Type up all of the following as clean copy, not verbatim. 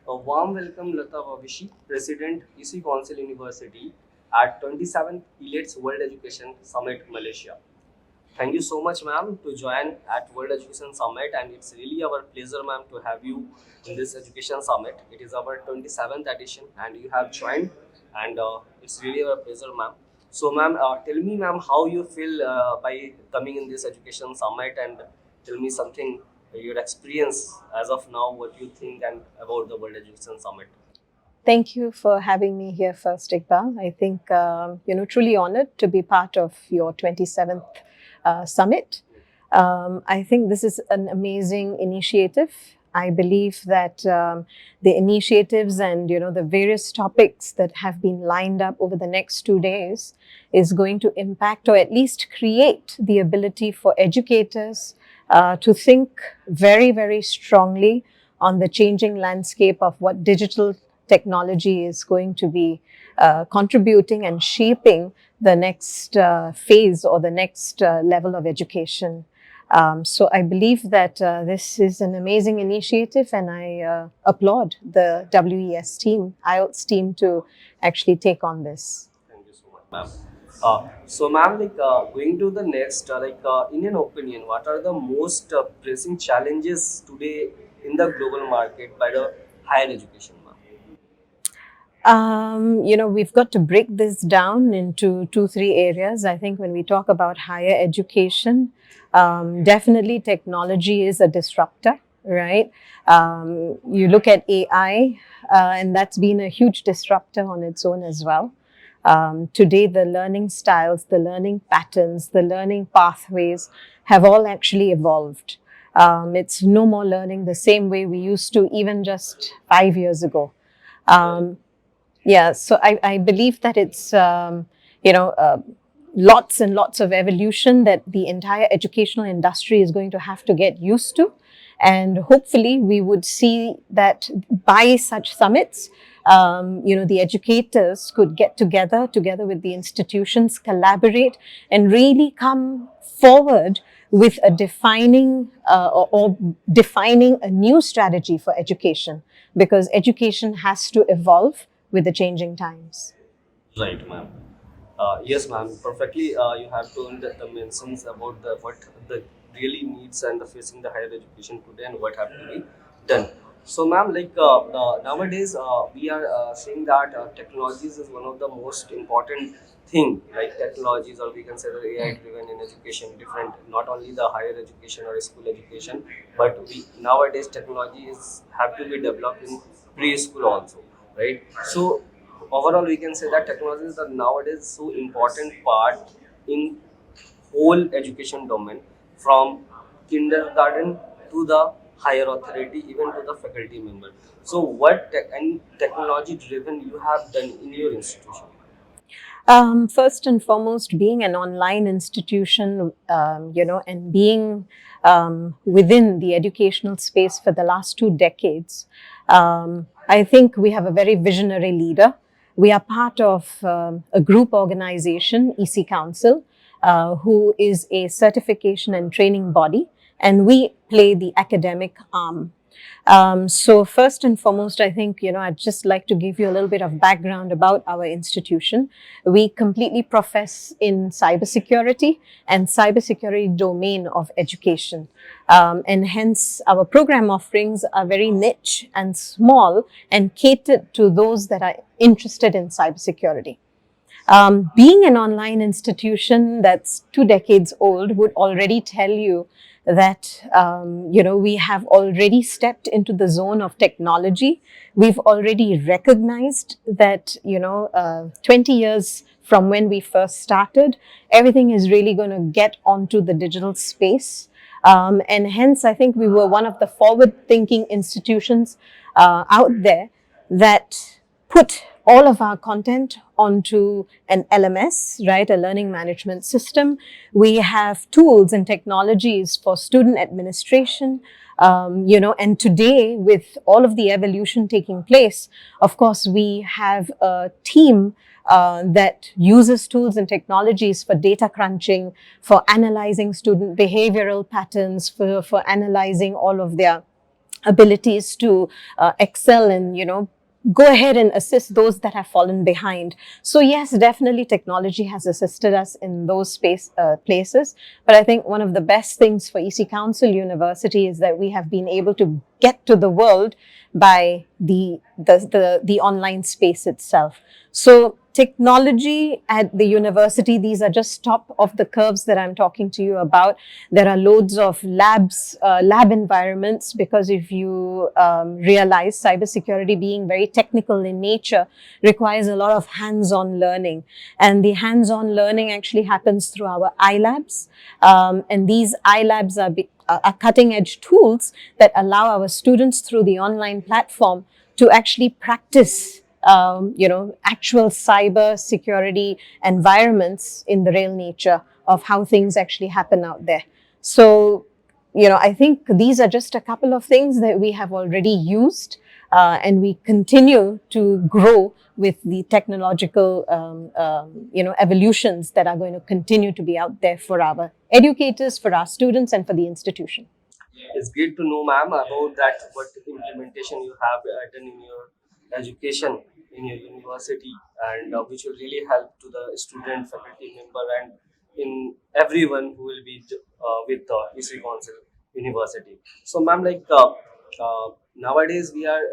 A warm welcome, Lata Bavisi, President, EC Council University at 27th Elets World Education Summit, Malaysia. Thank you so much, ma'am, to join at World Education Summit, and it's really our pleasure, ma'am, to have you in this education summit. It is our 27th edition, and you have joined, and it's really our pleasure, ma'am. So, ma'am, tell me, ma'am, how you feel by coming in this education summit, and tell me something your experience as of now, what you think and about the World Education Summit. Thank you for having me here first, Iqbal. I think, truly honored to be part of your 27th summit. I think this is an amazing initiative. I believe that the initiatives and, the various topics that have been lined up over the next 2 days is going to impact or at least create the ability for educators to think very, very strongly on the changing landscape of what digital technology is going to be contributing and shaping the next phase or the next level of education. So I believe that this is an amazing initiative, and I applaud the WES team, IELTS team, to actually take on this. Thank you so much, ma'am. So, ma'am, going to the next, in your opinion, what are the most pressing challenges today in the global market by the higher education, ma'am? We've got to break this down into 2, 3 areas. I think when we talk about higher education, definitely technology is a disruptor, right? You look at AI, and that's been a huge disruptor on its own as well. Today, the learning styles, the learning patterns, the learning pathways have all actually evolved. It's no more learning the same way we used to even just 5 years ago. Yeah, so I believe that it's, lots and lots of evolution that the entire educational industry is going to have to get used to. And hopefully we would see that by such summits, the educators could get together with the institutions, collaborate, and really come forward with a defining or defining a new strategy for education, because education has to evolve with the changing times. Right, ma'am. Yes, ma'am. Perfectly. You have told the mentions about the what the really needs and the facing the higher education today and what have to be done. So, ma'am, nowadays we are seeing that technologies is one of the most important thing. Like technologies, or we can say the AI driven in education, different not only the higher education or school education, but we nowadays technology is have to be developed in preschool also, right? So overall we can say that technology is the nowadays so important part in whole education domain, from kindergarten to the higher authority, even to the faculty member. So what and technology driven you have done in your institution? First and foremost, being an online institution, and being within the educational space for the last 2 decades, I think we have a very visionary leader. We are part of a group organization, EC Council, who is a certification and training body, and we play the academic arm. So first and foremost, I think, I'd just like to give you a little bit of background about our institution. We completely profess in cybersecurity and cybersecurity domain of education. And hence our program offerings are very niche and small and catered to those that are interested in cybersecurity. Being an online institution that's 2 decades old would already tell you that, we have already stepped into the zone of technology. We've already recognized that, 20 years from when we first started, everything is really going to get onto the digital space. And hence, I think we were one of the forward-thinking institutions out there that put all of our content onto an LMS, right, a learning management system. We have tools and technologies for student administration, and today, with all of the evolution taking place, of course, we have a team that uses tools and technologies for data crunching, for analyzing student behavioral patterns, for analyzing all of their abilities to excel and, go ahead and assist those that have fallen behind. So yes, definitely technology has assisted us in those places. But I think one of the best things for EC Council University is that we have been able to get to the world by the online space itself. So technology at the university, these are just top of the curves that I'm talking to you about. There are loads of lab environments, because if you realize cybersecurity being very technical in nature requires a lot of hands-on learning. And the hands-on learning actually happens through our iLabs. And these iLabs are cutting-edge tools that allow our students through the online platform to actually practice actual cyber security environments in the real nature of how things actually happen out there. So, I think these are just a couple of things that we have already used, and we continue to grow with the technological, evolutions that are going to continue to be out there for our educators, for our students, and for the institution. It's great to know, ma'am, about that. What implementation you have done in your education in your university, and which will really help to the student, faculty member, and in everyone who will be with EC Council University. So, ma'am, nowadays we are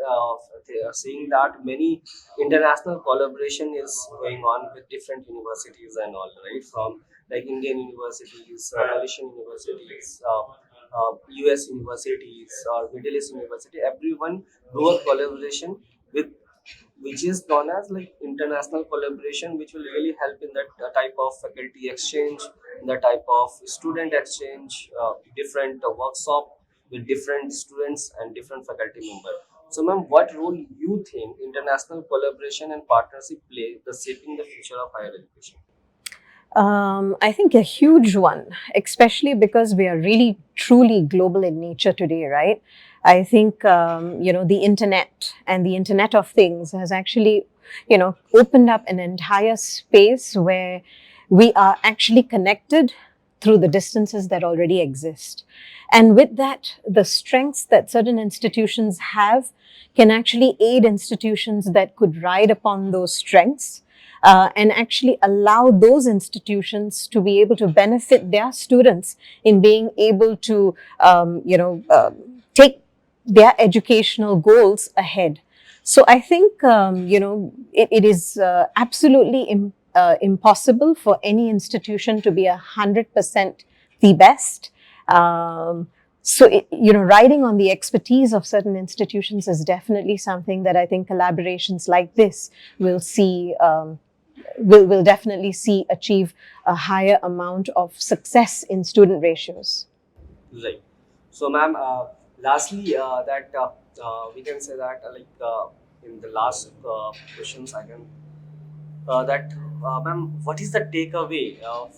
seeing that many international collaboration is going on with different universities and all, right? From like Indian universities, Malaysian universities. US universities or Middle East university, everyone do a collaboration with, which is known as like international collaboration, which will really help in that type of faculty exchange, in the type of student exchange, different workshop with different students and different faculty members. So, ma'am, what role you think international collaboration and partnership play the shaping the future of higher education? I think a huge one, especially because we are really truly global in nature today, right? I think, the internet and the Internet of Things has actually, opened up an entire space where we are actually connected through the distances that already exist. And with that, the strengths that certain institutions have can actually aid institutions that could ride upon those strengths, and actually allow those institutions to be able to benefit their students in being able to, take their educational goals ahead. So I think, it is absolutely impossible for any institution to be 100% the best. So, riding on the expertise of certain institutions is definitely something that I think collaborations like this will see, will definitely see achieve a higher amount of success in student ratios. Right. So, ma'am, lastly, that we can say that in the last questions, I can that ma'am, what is the takeaway of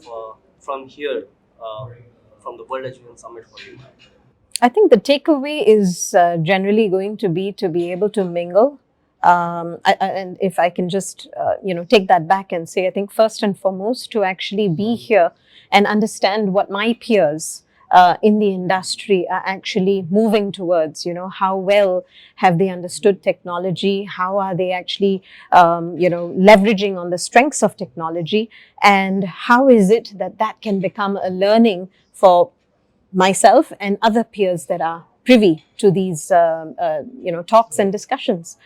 from here from the World Education Summit for you, ma'am? I think the takeaway is generally going to be able to mingle. And if I can just, take that back and say, I think first and foremost to actually be here and understand what my peers in the industry are actually moving towards. How well have they understood technology? How are they actually, leveraging on the strengths of technology? And how is it that that can become a learning for myself and other peers that are privy to these talks and discussions.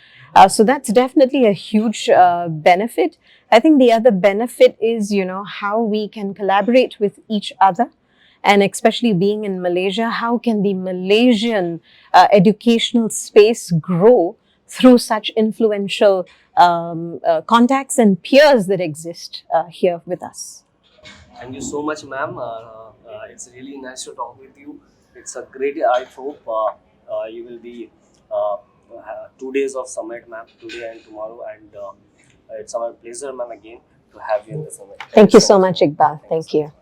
So that's definitely a huge benefit. I think the other benefit is how we can collaborate with each other, and especially being in Malaysia, how can the Malaysian educational space grow through such influential contacts and peers that exist here with us. Thank you so much, ma'am. It's really nice to talk with you. It's a great. I hope you will be 2 days of summit, ma'am, today and tomorrow, and it's our pleasure, ma'am, again to have you in the summit. Thank Thank you you so so much, much, ma'am. Iqbal. Thank you Thank so much. you.